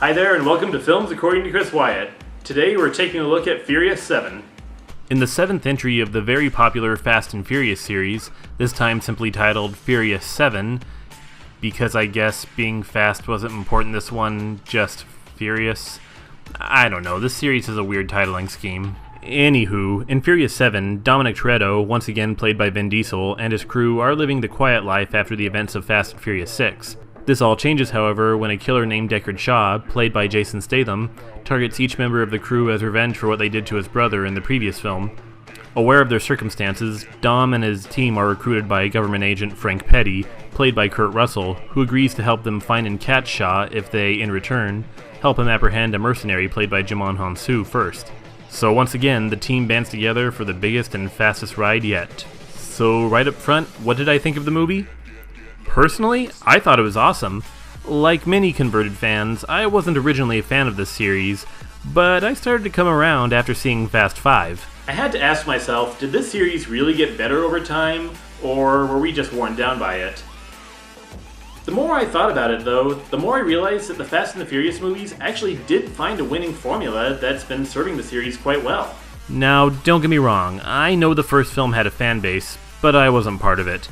Hi there, and welcome to Films According to Chris Wyatt. Today we're taking a look at Furious 7. In the 7th entry of the very popular Fast and Furious series, this time simply titled Furious 7, because I guess being fast wasn't important this one, just furious. I don't know, this series has a weird titling scheme. Anywho, in Furious 7, Dominic Toretto, once again played by Vin Diesel, and his crew are living the quiet life after the events of Fast and Furious 6. This all changes, however, when a killer named Deckard Shaw, played by Jason Statham, targets each member of the crew as revenge for what they did to his brother in the previous film. Aware of their circumstances, Dom and his team are recruited by government agent Frank Petty, played by Kurt Russell, who agrees to help them find and catch Shaw if they, in return, help him apprehend a mercenary played by Djimon Hounsou first. So once again, the team bands together for the biggest and fastest ride yet. So right up front, what did I think of the movie? Personally, I thought it was awesome. Like many converted fans, I wasn't originally a fan of this series, but I started to come around after seeing Fast 5. I had to ask myself, did this series really get better over time, or were we just worn down by it? The more I thought about it, though, the more I realized that the Fast and the Furious movies actually did find a winning formula that's been serving the series quite well. Now, don't get me wrong, I know the first film had a fan base, but I wasn't part of it.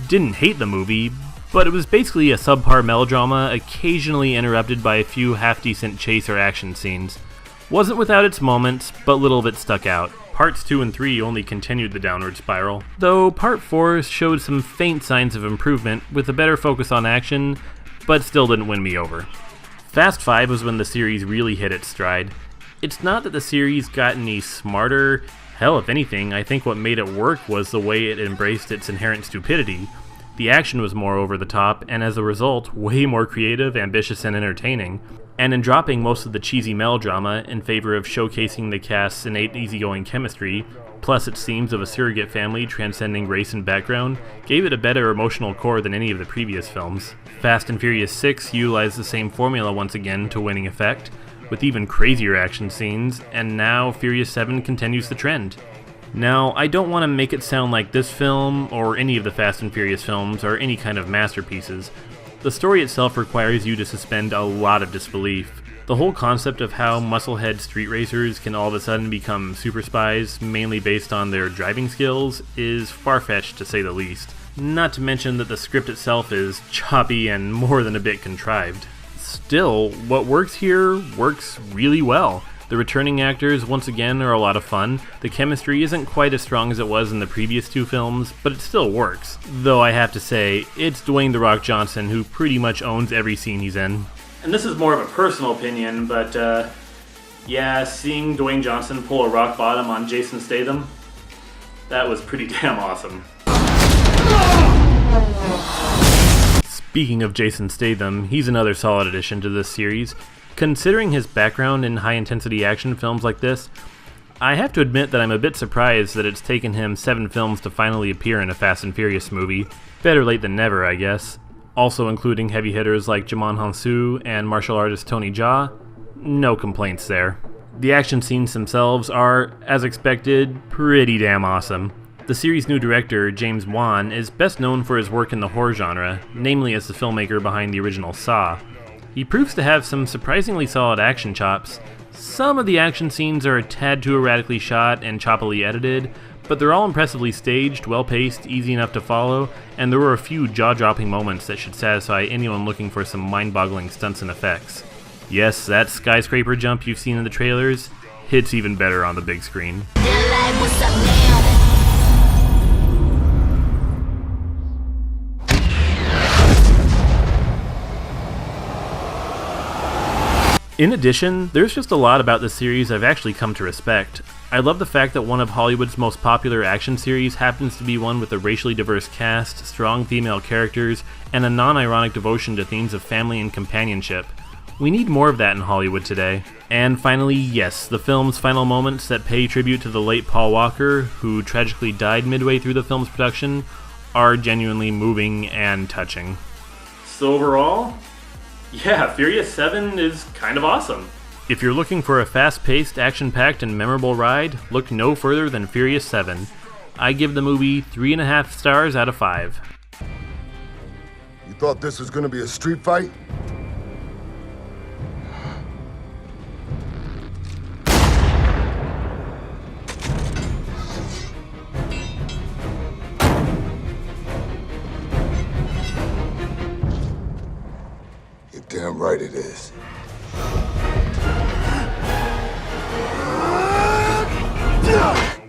Didn't hate the movie, but it was basically a subpar melodrama, occasionally interrupted by a few half-decent chase or action scenes. Wasn't without its moments, but little bit stuck out. Parts 2 and 3 only continued the downward spiral, though Part 4 showed some faint signs of improvement with a better focus on action, but still didn't win me over. Fast 5 was when the series really hit its stride. It's not that the series got any smarter. Hell, if anything, I think what made it work was the way it embraced its inherent stupidity. The action was more over the top, and as a result, way more creative, ambitious, and entertaining. And in dropping most of the cheesy melodrama in favor of showcasing the cast's innate easygoing chemistry, plus its themes of a surrogate family transcending race and background, gave it a better emotional core than any of the previous films. Fast and Furious 6 utilized the same formula once again to winning effect, with even crazier action scenes, and now Furious 7 continues the trend. Now, I don't want to make it sound like this film, or any of the Fast and Furious films, are any kind of masterpieces. The story itself requires you to suspend a lot of disbelief. The whole concept of how musclehead street racers can all of a sudden become super spies, mainly based on their driving skills, is far-fetched to say the least. Not to mention that the script itself is choppy and more than a bit contrived. Still, what works here works really well. The returning actors, once again, are a lot of fun. The chemistry isn't quite as strong as it was in the previous two films, but it still works. Though I have to say, it's Dwayne "The Rock" Johnson who pretty much owns every scene he's in. And this is more of a personal opinion, but yeah, seeing Dwayne Johnson pull a rock bottom on Jason Statham, that was pretty damn awesome. Speaking of Jason Statham, he's another solid addition to this series. Considering his background in high-intensity action films like this, I have to admit that I'm a bit surprised that it's taken him 7 films to finally appear in a Fast and Furious movie. Better late than never, I guess. Also including heavy hitters like Djimon Hounsou and martial artist Tony Jaa. No complaints there. The action scenes themselves are, as expected, pretty damn awesome. The series' new director, James Wan, is best known for his work in the horror genre, namely as the filmmaker behind the original Saw. He proves to have some surprisingly solid action chops. Some of the action scenes are a tad too erratically shot and choppily edited, but they're all impressively staged, well-paced, easy enough to follow, and there were a few jaw-dropping moments that should satisfy anyone looking for some mind-boggling stunts and effects. Yes, that skyscraper jump you've seen in the trailers hits even better on the big screen. In addition, there's just a lot about this series I've actually come to respect. I love the fact that one of Hollywood's most popular action series happens to be one with a racially diverse cast, strong female characters, and a non-ironic devotion to themes of family and companionship. We need more of that in Hollywood today. And finally, yes, the film's final moments that pay tribute to the late Paul Walker, who tragically died midway through the film's production, are genuinely moving and touching. So overall, yeah, Furious 7 is kind of awesome. If you're looking for a fast-paced, action-packed, and memorable ride, look no further than Furious 7. I give the movie 3.5 stars out of 5. You thought this was gonna be a street fight? this.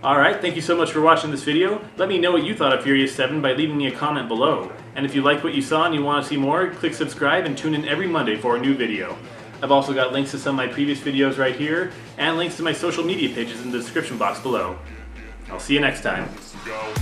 Alright, thank you so much for watching this video. Let me know what you thought of Furious 7 by leaving me a comment below. And if you like what you saw and you want to see more, click subscribe and tune in every Monday for a new video. I've also got links to some of my previous videos right here, and links to my social media pages in the description box below. I'll see you next time. Go.